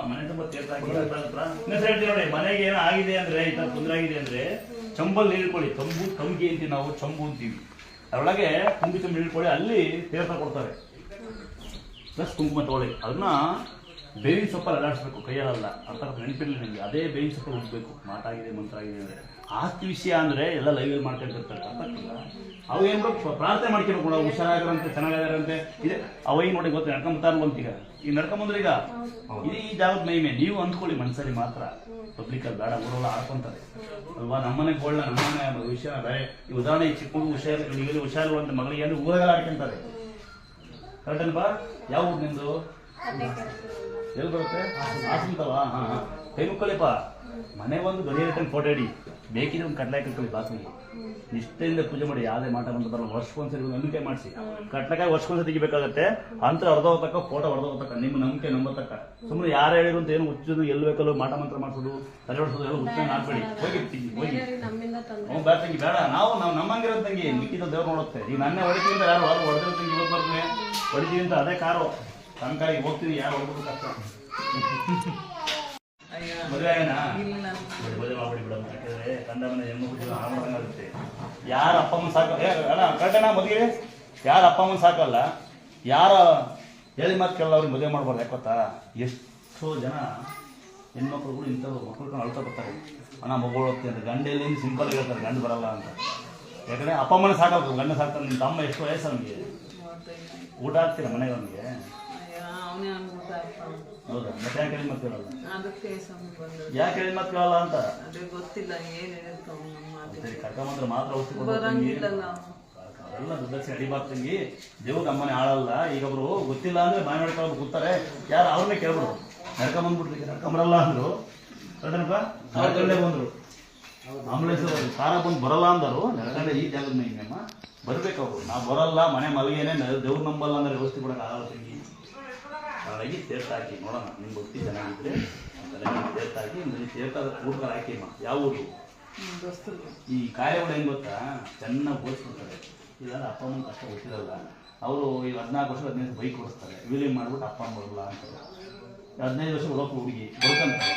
ಮನೆ ತುಂಬ ನೋಡಿ ಮನೆಗೆ ಏನೋ ಆಗಿದೆ ಅಂದ್ರೆ ಈ ತರ ತೊಂದರೆ ಆಗಿದೆ ಅಂದ್ರೆ ಚಂಬಲ್ ನೀಳ್ಕೊಳ್ಳಿ. ತಂಗಿ ಅಂತೀವಿ ನಾವು, ಚಂಬು ಅಂತೀವಿ. ಅದರೊಳಗೆ ತುಂಬಿ ನೀಳ್ಕೊಳ್ಳಿ, ಅಲ್ಲಿ ತೀರ್ಥ ಕೊಡ್ತಾರೆ. ಪ್ಲಸ್ ಕುಂಕುಮ ತಗೊಳ್ಳಿ. ಅದನ್ನ ಬೇವಿನ ಸೊಪ್ಪಲ್ಲಿ ಅಲ್ಲಾಡಿಸ್ಬೇಕು, ಕೈಯಲ್ಲ. ಅರ್ಥ ನೆನಪಿರಲಿ ನನಗೆ. ಅದೇ ಬೇವಿನ ಸೊಪ್ಪಲ್ಲಿ ಉಡ್ಬೇಕು. ಮಾತಾಗಿದೆ ಮಂತ್ರ ಆಗಿದೆ ಅಂದ್ರೆ ಆಸ್ತಿ ವಿಷಯ ಅಂದ್ರೆ ಎಲ್ಲ ಲೈವಲ್ಲಿ ಮಾಡ್ಕೊಂಡಿರ್ತಾರೆ. ಅರ್ಥಕ್ಕಿಲ್ಲ. ಅವು ಏನು ಪ್ರಾರ್ಥನೆ ಮಾಡ್ಕೊಬೇಕು. ನಾವು ಹುಷಾರಾಗಿರಂತೆ, ಚೆನ್ನಾಗಿರಂತೆ ಇದೆ. ಅವಾಗ ನೋಡಿ ಗೊತ್ತು ನಡ್ಕೊಂಬತ್ತಾರ ಅಂತೀಗ. ಈಗ ನಡ್ಕೊಂಬಂದ್ರೆ ಈಗ ಈ ಜಾಗದ ಮೈಮೆ ನೀವು ಅಂದ್ಕೊಳ್ಳಿ ಮನಸ್ಸಲ್ಲಿ ಮಾತ್ರ. ಪಬ್ಲಿಕಲ್ಲಿ ಬೇಡ, ಊರೆಲ್ಲ ಆಡ್ಕೊಂತಾರೆ ಅಲ್ವಾ. ನಮ್ಮನೆ ಗೋಲ್ನ ನಮ್ಮನೆ ವಿಷಯ ಬೇರೆ. ಈ ಉದಾಹರಣೆ ಈ ಚಿಕ್ಕ ಮಗು ಹುಷಾರು ಅಂತ ಮಗಳಿಗೆ ಅಂದ್ರೆ ಊರಾಗೆಲ್ಲ ಆಡ್ಕೊಂತಾರೆ. ಕರೆಕ್ಟನ್ಪಾ? ಯಾವ ಊರು ನಿಂದು? ಎಲ್ಲಿ ಬರುತ್ತೆ? ಹಾಸಂತವಾ? ಹಾ ಹಾ. ಕೈ ಮುಕ್ಕೊಳ್ಳಿಪ್ಪ. ಮನೆ ಒಂದು ಗಡಿ ರಿಟರ್ನ್ ಫೋಟೋ ಇಡಿ. ಬೇಕಿದ್ರೆ ಒಂದು ಕಟ್ಲಾಯಿ ಕಟ್ಕೊಳ್ಳಿ ಬಾಸಿಗೆ. ನಿಷ್ಠೆಯಿಂದ ಪೂಜೆ ಮಾಡಿ. ಯಾವುದೇ ಮಾಟ ಬಂದು ಬರಲ್ಲ. ವರ್ಷಕ್ಕೊಂದ್ಸರಿ ನಂಬಿಕೆ ಮಾಡಿಸಿ. ಕಟ್ಲಕಾಯಿ ವರ್ಷಕ್ಕೊಂದ್ಸರಿ ತೆಗಿಬೇಕಾಗತ್ತೆ. ಅಂತ ಹೊಡೆದೋಗ್ತಕ್ಕ ಫೋಟೋ ಹೊಡೆದೋಗ್ತಕ್ಕ. ನಿಮ್ಮ ನಂಬಿಕೆ ನಂಬತಕ್ಕ. ಸುಮ್ಮನೆ ಯಾರು ಹೇಳಿದ್ರು ಅಂತ ಏನು ಹುಚ್ಚೋದು, ಎಲ್ಲಿ ಬೇಕಲ್ಲೂ ಮಾಟ ಮಂತ್ರ ಮಾಡಿಸೋದು, ತಲೆ ಹೊಡಿಸೋದು ಎಲ್ಲ ಹುಚ್ಚ ಹಾಕ್ಬೇಡಿ. ಹೋಗಿ ಹ್ಞೂ ಬೇಡ ತಂಗಿ, ಬೇಡ. ನಾವು ನಮ್ಮಂಗಿರೋ ತಂಗಿ ಮಿಕ್ಕಿದ ದೇವ್ರು ನೋಡುತ್ತೆ. ಈಗ ನನ್ನೇ ಹೊಡಿತೀವಿ ಯಾರು ಹೊಡೆದಿರೋ ತಂಗಿ ಇವತ್ತು ಬರ್ತೀವಿ ಹೊಡಿತೀವಿ ಅಂತ ಅದೇ ಕಾರು ತನಕಾರಿಗೆ ಹೋಗ್ತೀವಿ. ಯಾರು ಹೊಡ್ಬೇಕು ಕಷ್ಟ. ಮದುವೆ ಆಗೇನಾ? ಮದುವೆ ಮಾಡ್ಬಿಡಿ ಬಿಡಮ್ಮ. ಯಾಕಂದ್ರೆ ಕಂದ ಮನೆ ಹೆಣ್ಣು ಹುಡುಗ ಆಗುತ್ತೆ. ಯಾರ ಅಪ್ಪ ಅಮ್ಮನ ಸಾಕ ಅಣ್ಣ ಕರೆಕ್ಟಣ್ಣ. ಮದುವೆ ಯಾರ ಅಪ್ಪ ಅಮ್ಮನ ಸಾಕಲ್ಲ, ಯಾರ ಹೇಳಿ ಮಾತು ಕೇಳಲ್ಲ ಅವ್ರಿಗೆ ಮದುವೆ ಮಾಡ್ಬಾರ್ದು. ಯಾಕೆ ಗೊತ್ತಾ? ಎಷ್ಟೋ ಜನ ಹೆಣ್ಮಕ್ಳುಗಳು ಇಂಥವ್ರು ಮಕ್ಳು ಅಳ್ತಾ ಬರ್ತಾರೆ. ಅಣ್ಣ ಮಗಳು ಹೋಗ್ತಿ ಅಂತ. ಗಂಡಲ್ಲಿ ಸಿಂಪಲ್ ಹೇಳ್ತಾರೆ ಗಂಡು ಬರಲ್ಲ ಅಂತ. ಯಾಕಂದ್ರೆ ಅಪ್ಪ ಅಮ್ಮನ ಸಾಕಬೇಕು, ಗಂಡ ಸಾಕ್ತಾರೆ. ನಿಮ್ಮ ತಮ್ಮ ಎಷ್ಟು ವಯಸ್ಸು ಅವನಿಗೆ? ಊಟ ಹಾಕ್ತೀರ ಮನೆಗೆ ಅವನಿಗೆ? ಹೌದಾ? ಮತ್ತೆ ಯಾಕೆ ಹೇಳಿ ಮಾತು ಕೇಳಲ್ಲ? ಯಾಕೆ ಹೇಳಿ ಮಾತು ಕೇಳಲ್ಲ ಅಂತ ಗೊತ್ತಿಲ್ಲ. ಕರ್ಕೊಂಬಂದ್ರೆ ಮಾತ್ರ ಔಷಧಿ ಅದೆಲ್ಲ ದುಡ್ಡಸಿ ಅಡಿಬಾರ್ದು ತಂಗಿ. ದೇವ್ರಿಗೆ ಅಮ್ಮನೆ ಆಳಲ್ಲ. ಈಗೊಬ್ರು ಗೊತ್ತಿಲ್ಲ ಅಂದ್ರೆ ಬಾಯಿ ಮಾಡ್ಕೊಂಡು ಕೂತಾರೆ. ಯಾರು ಅವ್ರನ್ನೇ ಕೇಳ್ಬಿಡು. ನಡ್ಕೊಂಬಂದ್ಬಿಟ್ರಿ ನಡ್ಕೊಂಬರಲ್ಲ ಅಂದ್ರು. ಕರೆಕ್ಟನಪ್ಪ? ನಡ್ಕೊಂಡೇ ಬಂದ್ರು. ಆಂಬುಲೆನ್ಸ್ ಕಾರ ಬಂದು ಬರಲ್ಲ ಅಂದರು. ನಡ್ಕೊಂಡೆ ಈ ಜಾಗದ ಮೈಗಮ್ಮ ಬರ್ಬೇಕು ಅವರು. ನಾವು ಬರಲ್ಲ ಮನೆ ಮಲಗೇನೆ ದೇವ್ರು ನಂಬಲ್ಲ ಅಂದ್ರೆ ವ್ಯವಸ್ಥೆ ಕೊಡೋಕೆ ಆಗಲ್ಲ ತಂಗಿ. ಹಾಗಾಗಿ ತೀರ್ಥ ಹಾಕಿ ನೋಡೋಣ. ನಿಮ್ಮ ಭಕ್ತಿ ಚೆನ್ನಾಗಿದ್ರೆ ತೀರ್ಥ ಹಾಕಿ ತೀರ್ಥದ ಊಟ ಹಾಕಿಮ್ಮ. ಯಾವ ಊರು? ಈ ಕಾಯಿಲೆಗಳು ಹೆಂಗೆ ಗೊತ್ತಾ? ಚೆನ್ನಾಗಿ ಬೋಧಿಸ್ಬಿಡ್ತಾರೆ. ಇಲ್ಲಾಂದ್ರೆ ಅಪ್ಪ ಅಮ್ಮನ ಕಷ್ಟ ಗೊತ್ತಿರಲ್ಲ. ಅವರು ಈ 14 ವರ್ಷ 15 ಬೈಕ್ ಕೊಡಿಸ್ತಾರೆ. ವೀಲಿಂಗ್ ಮಾಡ್ಬಿಟ್ಟು ಅಪ್ಪ ಅಮ್ಮ ಬರಲ್ಲ ಅಂತಾರೆ. 15 ವರ್ಷ ಹುಡುಕ ಹುಡುಗಿ ಬದುಕಂತಾರೆ.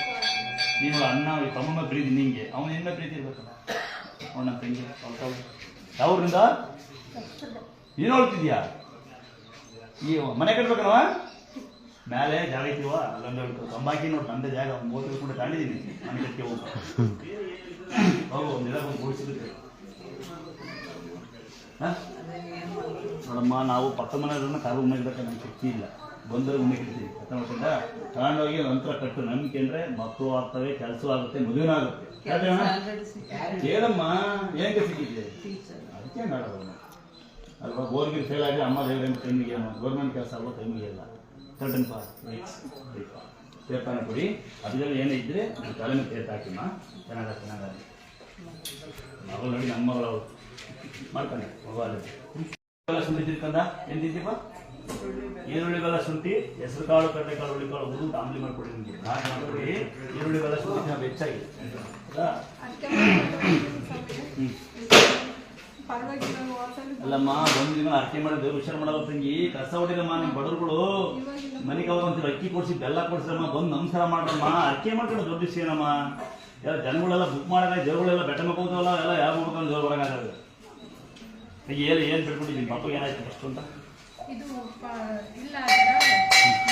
ನೀನು ಅಣ್ಣ ತಮ್ಮ ಪ್ರೀತಿ ನಿಂಗೆ, ಅವನ ಹೆಣ್ಣೆ ಪ್ರೀತಿ ಇರ್ಬೇಕಲ್ಲ. ಅವನ ತಂಗಿ ಯಾವ್ರಿಂದ ನೀನು ಹೊಳ್ತಿದ್ಯಾ? ಈ ಮನೆ ಕಟ್ಬೇಕಲ್ವ? ಮೇಲೆ ಜಾಗ ಐತಿವ ಅಲ್ಲೊಂದು ತಂಬಾಕಿ ನೋಡಿ. ನಂದೇ ಜಾಗ 30 ಕೂಡ ತಾಂಡಿದ್ದೀನಿ. ಮನೆ ಕಟ್ಟಿ ಹೋಗು ಒಂದಿಲ್ಲ ಒಂದು ಗೋಡಿಸಿರುತ್ತೆ. ನೋಡಮ್ಮ, ನಾವು ಪಕ್ಕದ ಮನೆಯವ್ರನ್ನ ಕಾರು ಉಣ್ಣಗಿಡಕ್ಕೆ ನಮ್ಗೆ ಶಕ್ತಿ ಇಲ್ಲ. ಬಂದರೆ ಉಣ್ಣಗಿಡ್ತೀವಿ. ಅರ್ಥ ಮಾಡ್ಕೊಂಡ? ತಗೊಂಡೋಗಿ ನಂತರ ಕಟ್ಟು. ನಂಬಿಕೆ ಅಂದರೆ ಮಕ್ಕಳು ಆಗ್ತವೆ, ಕೆಲಸ ಆಗುತ್ತೆ, ಮದುವೆನೂ ಆಗುತ್ತೆ. ಏನಮ್ಮ ಏನಕ್ಕೆ ಸಿಕ್ಕಿದೆ? ಅದಕ್ಕೆ ಮಾಡೋದು ಅಲ್ವಾ. ಗೋರ್ಗಿರ್ ಫೇಲ್ ಆಗಿ ಅಮ್ಮ ದೇವ್ರ ಟೈಮಿಗೆ ಗೌರ್ಮೆಂಟ್ ಕೆಲಸ ಅಲ್ವ ಟೈಮಿಗೆ ಇಲ್ಲ. ಕರೆಕ್ಟನ್ ಪಾ ತೀರ್ಥನ ಕೊಡಿ. ಅದರಲ್ಲಿ ಏನೇ ಇದ್ರೆ ತಲೆ ಮೇಲೆ ತೀರ್ಥ ಹಾಕಿಮ್ಮ. ಚೆನ್ನಾಗಿ ಮಗಳು ನೋಡಿ ನಮ್ಮ ಮಗಳು ಅವಳು ಮಾಡ್ತಾನೆ. ಮಗು ಶುಂಠಿ ತಿರ್ಕಂದ ಏನು ತಿಂತೀಪ? ಈರುಳ್ಳಿ ಬೆಲ್ಲ ಶುಂಠಿ, ಹೆಸರು ಕಾಳು, ಕಡಲೆಕಾಳು, ಹುಳಿಕಾಳು ಹುರಿದು ಆಂಬ್ಲಿ ಮಾಡ್ಕೊಡಿ. ನಿಮಗೆ ನಾಲ್ಕು ಮಾಡ್ಕೊಡಿ. ಈರುಳ್ಳಿ ಬೆಲ್ಲ ಶುಂಠಿ ನಾವು ಹೆಚ್ಚಾಗಿ ಅಲ್ಲಮ್ಮ. ಒಂದು ದಿನ ಅರ್ಕೆ ಮಾಡೋದು ಹುಷಾರು ಮಾಡಲ್ಲ ತಂಗಿ. ಕಸ ಹೊಡಿರಮ್ಮ. ನಿಮ್ಮ ಬಡವರುಗಳು ಮನೆಗೆ ಹೋಗಂತೀರ ಅಕ್ಕಿ ಕೊಡ್ಸಿ ಬೆಲ್ಲ ಕೊಡ್ಸಿರಮ್ಮ. ಬಂದು ನಮಸ್ಕಾರ ಮಾಡ್ರಮ್ಮ. ಅರ್ಕೆ ಮಾಡ್ಕೊಂಡು ದೊಡ್ಡ ವಿಷಯ ಏನಮ್ಮ. ಎಲ್ಲ ಜನಗಳೆಲ್ಲ ಬುಕ್ ಮಾಡಿದ್ರೆ ದೇವ್ರುಗಳೆಲ್ಲ ಬೆಟ್ಟ ಮಕ್ಕೋದಲ್ಲ. ಎಲ್ಲ ಯಾವ ಮಾಡ್ಕೊಂಡು ದೇವ್ರು ಬರೋಕ್ಕಾಗಲ್ಲ. ಈಗ ಏನು ಬಿಟ್ಬಿಟ್ಟಿದ್ದೀನಿ ಪಾಪಗೆ ಏನಾಯ್ತು ಅಷ್ಟು ಅಂತ. ಇದು ಇಲ್ಲ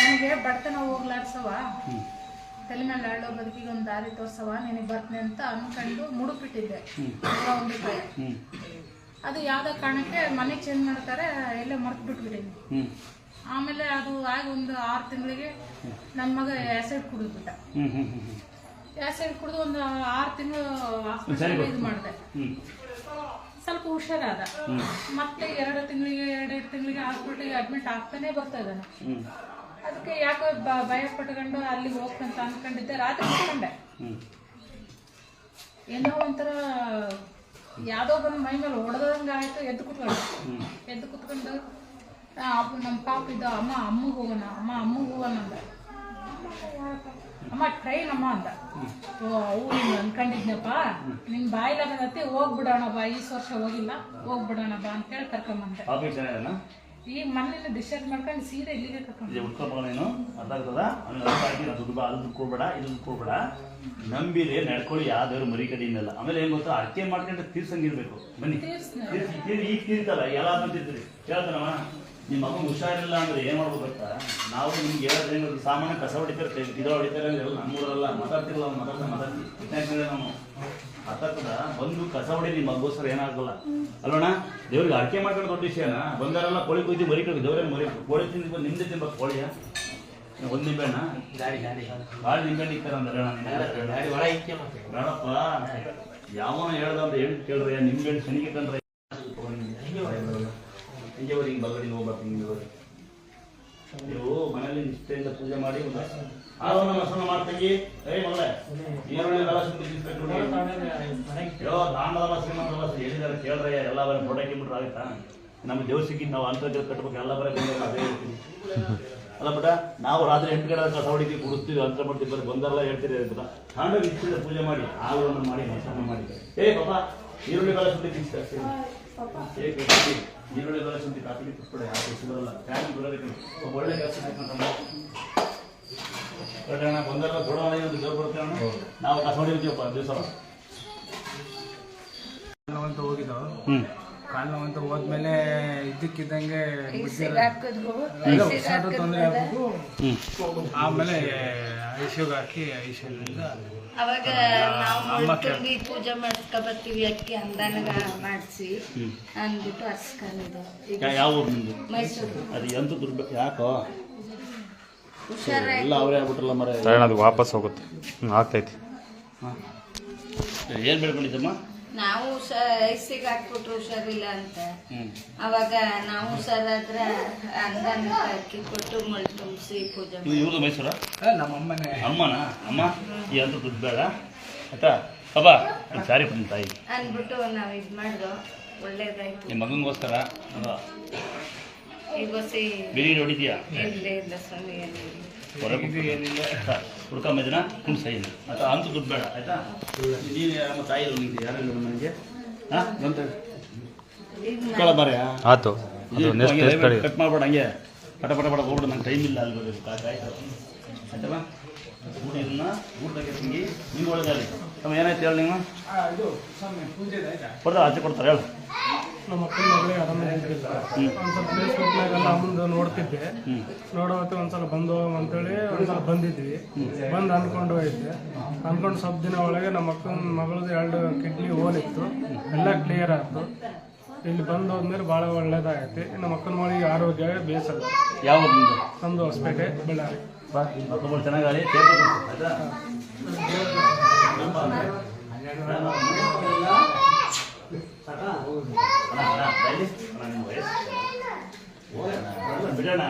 ನನಗೆ ಬಡತನ ಹೋಗ್ಲಾಡ್ಸವ, ತಲೆ ಮೇಲೆ ಆಡೋ ಬದುಕಿಗೆ ಒಂದು ದಾರಿ ತೋರ್ಸವ, ನಿನಗೆ ಬರ್ತನೆ ಅಂತ ಅನ್ಕೊಂಡು ಮುಡುಕ್ಬಿಟ್ಟಿದ್ದೆ. 1 ರೂಪಾಯಿ ಅದು ಯಾವುದೋ ಕಾರಣಕ್ಕೆ ಮನೆ ಚೇಂಜ್ ಮಾಡ್ತಾರೆ, ಎಲ್ಲೇ ಮರ್ತು ಬಿಟ್ಬಿಟ್ಟಿದ್ದೆ. ಆಮೇಲೆ ಅದು ಆಗಿ ಒಂದು 6 ತಿಂಗಳಿಗೆ ನನ್ನ ಮಗ ಆ್ಯಸಿಡ್ ಕುಡಿದ್ಬಿಟ್ಟ. ಆ್ಯಸಿಡ್ ಕುಡಿದು ಒಂದು 6 ತಿಂಗಳು ಹಾಸ್ಪಿಟಲ್ ಇದು ಮಾಡಿದೆ. ಸ್ವಲ್ಪ ಹುಷಾರಾದ. ಮತ್ತೆ 2 ತಿಂಗಳಿಗೆ ಹಾಸ್ಪಿಟಲ್ಗೆ ಅಡ್ಮಿಟ್ ಆಗ್ತಾನೆ ಬರ್ತಾ ಇದ್ದಾನೆ. ಅದಕ್ಕೆ ಯಾಕೋ ಭಯ ಪಟ್ಕೊಂಡು ಅಲ್ಲಿಗೆ ಹೋಗ್ತಂತ ಅನ್ಕೊಂಡಿದ್ದೆ. ರಾತ್ರಿ ಮುಟ್ಕೊಂಡೆ. ಏನೋ ಒಂಥರ ಯಾವುದೋ ಬಂದು ಮೈ ಮೇಲೆ ಹೊಡೆದಂಗೆ ಆಯಿತು. ಎದ್ದು ಕುತ್ಕೊಂಡು ನಮ್ಮ ಪಾಪ ಇದ್ದ ಅಮ್ಮಗೆ ಹೋಗೋಣ ಅಂದ. ಅಮ್ಮ ಟ್ರೈನ್ ಅಮ್ಮ ಅಂದ. ಓ ಅವ್ರು ಅನ್ಕೊಂಡಿದ್ನಪ್ಪ, ನಿನ್ ಬಾಯಿಲಾಗತ್ತೆ ಹೋಗ್ಬಿಡೋಣ ಬಾ, ಈ ವರ್ಷ ಹೋಗಿಲ್ಲ ಹೋಗ್ಬಿಡೋಣ ಬಾ ಅಂತೇಳಿ ಕರ್ಕೊಂಬಂದೆ. ಈಗ ಮೊನ್ನೆ ಡಿಸ್ಚಾರ್ಜ್ ಮಾಡ್ಕೊಂಡು ಸೀದಾ ಇಲ್ಲಿಗೆ ಕರ್ಕೊಂಡು ಇದು ಉಳ್ಕೊಬೇಡ ನೀನು, ಅರ್ಥ ಆಗ್ತದ? ಆಮೇಲೆ ಅರ್ಥ ಆಗಿ ಅದು ದುಡ್ಡು ಕೊಡ್ಬೇಡ, ಇದು ಕೊಡ್ಬೇಡ, ನಂಬಿದೆ ನಡ್ಕೊಳ್ಳಿ, ಯಾವ್ದಾದ್ರು ಮರಿ ಕಡೆಯಿಂದಲ್ಲ. ಆಮೇಲೆ ಏನ್ ಗೊತ್ತಾ, ಅರ್ಕೆ ಮಾಡ್ಕೊಂಡ್ರೆ ತೀರ್ಸಂಗಿರ್ಬೇಕು. ಬನ್ನಿ ಈಗ ತೀರ್ತಲ್ಲ, ಎಲ್ಲ ಬಂದಿರ್ತೀರಿ ಕೇಳ್ತಾನವ. ನಿಮ್ಮ ಮಗು ಹುಷಾರಿಲ್ಲ ಅಂದ್ರೆ ಏನ್ ಮಾಡ್ಬೇಕು ಗೊತ್ತಾ, ನಾವು ನಿಮ್ಗೆ ಹೇಳೋದೇನು ಸಾಮಾನ್ಯ ಕಸ ಹೊಡಿತಾರೆ, ಗಿಡ ಹೊಡಿತಾರೆ ಅಂದ್ರೆ ನಮ್ಮೂರಲ್ಲ ಮಾತಾಡ್ತಿರಲ್ಲ, ಮಾತಾಡ್ತೀವಿ ನಾವು ಅರ್ಥದ ಬಂದು ಕಸ ಹೊಡಿ ನಿಮ್ಮ ಮಗೋಸ್ಕರ ಏನಾಗಲ್ಲ ಅಲ್ವಣ್ಣ. ದೇವ್ರಿಗೆ ಅರ್ಕೆ ಮಾಡ್ಕೊಂಡು ದೊಡ್ಡ ವಿಷಯನ. ಬಂದಾರೆಲ್ಲ ಕೋಳಿ ಕೊಯ್ದು ಮರಿ ಕಡೆ ದೇವ್ರಿಗೆ ಮರಿ ಕೋಳಿ ತಿಂದು ನಿಮ್ದೆ ತಿನ್ಬೇಕು ಕೋಳಿಯ. ಒಂದ್ ನಿಂಬೆಣ್ಣ ಭಾಳ ನಿಂಬೆಣ್ಣೆ ಇಕ್ತಾರ ಅಂದ್ರೆ ಬೇಡಪ್ಪ, ಯಾವನ ಹೇಳ್ದ ಅಂತ ಹೇಳಿ ಕೇಳ್ರಿ, ನಿಂಬೆಣ್ಣೆ ಶನಿಗೆ ತಂದ್ರೆ ಹಿಂಗೆವರಿಗೆ ಬಲ್ಲಡಿಗೆ ಹೋಗ್ಬಾರ್ದು. ಹಿಂಗೆ ನೀವು ಮನೇಲಿ ನಿಷ್ಠೆಯಿಂದ ಪೂಜೆ ಮಾಡಿ ಆರೋನ ಮಸನ ಮಾಡ್ತೀವಿ. ಮಗಳೇ ಈರುಳ್ಳಿ ಎಲ್ಲ ದಾಂಡದಲ್ಲ ಶ್ರೀಮಂತಲ್ಲ ಹೇಳಿದಾರೆ ಕೇಳ್ರೆ ಎಲ್ಲ ಬರ ಫೋಟೋ ಹಾಕಿಬಿಟ್ರೆ ಆಗುತ್ತಾ? ನಮ್ಮ ದೇವಸ್ಥಿಗೆ ನಾವು ಅಂತರ್ಜಾಲ ಕಟ್ಬೇಕು, ಎಲ್ಲ ಬರ ಅದೇ ಹೇಳ್ತೀವಿ ಅಲ್ಲ ಬಿಟ್ಟ. ನಾವು ರಾತ್ರಿ 8 ಗಂಟೆ ಕಸ ಹೊಡಿತೀವಿ, ಕುಡಿಸ್ತೀವಿ, ಅಂತ ಮಾಡ್ತೀವಿ, ಬರೀ ಬಂದರೆಲ್ಲ ಹೇಳ್ತೀರಿ ಇರ್ತದ. ತಾಂಡ ನಿಷ್ಠೆಯಿಂದ ಪೂಜೆ ಮಾಡಿ ಆರೋನ ಮಾಡಿ ಮಸನ ಮಾಡಿ. ಪಾಪ ಈರುಳ್ಳಿ ಬೆಳೆ ಸುದ್ದಿ ತಿನ್ನಿಸ್ತಾ ಈರುಳ್ಳಿ ಬೆಳೆ ಸುದ್ದಿ ಕಾಪಿಗೆ ಕುಟ್ಬಿಡ, ಯಾಕೆ ಸಿಗೋಲ್ಲ ಫ್ಯಾನ್ ಬಿಡೋದಕ್ಕೆ ಒಳ್ಳೆ ಕೆಲಸ ಕಟ್ಟೋಣ. ಬಂದೆಲ್ಲ ಕೊಡೋಣ, ಒಂದು ದೇವ್ರು ಬರ್ತೇವೆ, ನಾವು ಕಸ ಹೊಡಿತೀವಪ್ಪ ದಿವಸ. ಅಂತ ಹೋಗಿದ್ದವು, ಕಾಲು ನೋವಂತ ಹೋದ್ಮೇಲೆ ಇದ್ದಕ್ಕಿದ್ದಂಗೆ ಉಸಿರಾಟ ತೊಂದರೆ ಆಗ್ಬಿಟ್ಟು ಆಮೇಲೆ ಐಸಿಯುಗೆ ಹಾಕಿ ಐಸಿಯುದಿಂದ ಅವಾಗ ನಾವು ಪೂಜೆ ಮಾಡ್ಕೊಬರ್ತೀವಿ, ಅಕ್ಕಿ ಅಂದಾನಗ ಮಾಡಿಸಿ ಅಂದ್ಬಿಟ್ಟು ಹರ್ಸ್ಕೊಂಡಿದ್ದು. ಯಾವ ಊರು ನಿಮ್ದು? ಮೈಸೂರು. ಅದು ಎಂತ ದುರ್ಬ ಯಾಕೋ ಹುಷಾರಾಗಿ ಎಲ್ಲ ಅವರೇ ಆಗ್ಬಿಟ್ರಲ್ಲ ಮರ. ಅದು ವಾಪಸ್ ಹೋಗುತ್ತೆ, ಆಗ್ತೈತಿ. ಏನು ಬೆಳ್ಕೊಂಡಿದ್ದಮ್ಮ? ನಾವು ಐಸಿಗೆ ಹಾಕ್ಬಿಟ್ರು ಹುಷಾರಿಲ್ಲ ಅಂತ. ಅವಾಗ ನಾವು ಹುಷಾರಾದ್ರೆ ಅಂದಾನ ಅಕ್ಕಿ ಕೊಟ್ಟು ಮಳ್ ತುಂಬಿಸಿ ಪೂಜೆ ಇವ್ರದ್ದು ಮೈಸೂರ? ನಮ್ಮ ಅಮ್ಮನೇ. ಅಮ್ಮನ? ಅಮ್ಮ ಈ ಅಂತ ದುಡ್ಡು ಬೇಡ ಆಯ್ತಾ? ಅಬ್ಬಾ ಒಂದು ಸಾರಿ ಕೊಡ್ತೀನಿ ತಾಯಿ ಅಂದ್ಬಿಟ್ಟು ನಾವು ಇದು ಮಾಡಿದ್ರು, ಒಳ್ಳೇದಾಯ್ತು. ನಿಮ್ಮ ಮಗನಿಗೋಸ್ಕರ ಈಗ ಹೊಸಿ ಬಿರಿಯಾನಿ ಹೊಡಿತೀಯಾ? ಇಲ್ಲೇ ಇಲ್ಲ ಸ್ವಾಮಿ, ಏನಿಲ್ಲ. ಹೊರಗೆ ಏನಿಲ್ಲ ಹುಡ್ಕೊಂಬದಿನ ನಿಮ್ಮ ಸೈ ಆಯ್ತಾ? ಅಂತ ದುಡ್ಡು ಬೇಡ ಆಯ್ತಾ? ನೀನು ನಮ್ಮ ತಾಯಿ ನಿಮಗೆ ಯಾರಿಲ್ಲ ನನಗೆ ಹಾಂ ಅಂತ ಬರೆಯಾ ಆಯ್ತು, ಕಟ್ ಮಾಡ್ಬೇಡ, ಹಂಗೆ ಪಟ ಪಟ ಪಟ ಹೋಗ್ಬಿಡು, ನಂಗೆ ಟೈಮ್ ಇಲ್ಲ ಅಲ್ಲಿ ಬರೋದು ಆಯ್ತು ಆಯ್ತಲ್ಲ. ಊಟ ಇದನ್ನ ಊಟಕ್ಕೆ ತಿಂಗಿ ನಿಮ್ಗೆ ಒಳ್ಳೆದಾಗಲಿ. ನಮ್ಮ ಏನಾಯ್ತು ಹೇಳಿ ನೀವು? ಇದು ಸ್ವಾಮಿ ಪೂಜೆ ಆಯ್ತಾ? ಕೊಡ್ತಾರೆ, ಆಚೆ ಕೊಡ್ತಾರೆ ಹೇಳು. ನಮ್ಮ ಅಕ್ಕನ ಮಗಳೇ ಆರಾಮಿಲ್ಲ. ಒಂದ್ಸಲ ಫೇಸ್ಬುಕ್ನಾಗೆಲ್ಲ ಮುಂದೆ ನೋಡ್ತಿದ್ದೆ, ನೋಡೋವತ್ತೆ ಒಂದ್ಸಲ ಬಂದು ಅಂತೇಳಿ ಒಂದ್ಸಲ ಬಂದಿದ್ವಿ. ಬಂದು ಅಂದ್ಕೊಂಡು ಹೋಗಿದ್ದೆ. ಅಂದ್ಕೊಂಡು ಸ್ವಲ್ಪ ದಿನ ಒಳಗೆ ನಮ್ಮ ಅಕ್ಕನ ಮಗಳದ್ದು 2 ಕಿಡ್ನಿ ಹೋಲ್ ಇತ್ತು, ಎಲ್ಲ ಕ್ಲಿಯರ್ ಆಯ್ತು. ಇಲ್ಲಿ ಬಂದು ಹೋದ್ಮೇಲೆ ಭಾಳ ಒಳ್ಳೇದಾಗೈತಿ. ನಮ್ಮ ಅಕ್ಕನ ಮಗಳಿಗೆ ಆರೋಗ್ಯ ಬೇಸಲ್ಲ. ಯಾವ ನಿಮ್ಮದು? ನಮ್ಮದು ಹೊಸಪೇಟೆ, ಬಳ್ಳಾರಿ. ಬಾ ಮಕ್ಕಳು ಚೆನ್ನಾಗಿ ಆಯ್ತಾ? ಬಿಡೋಣ.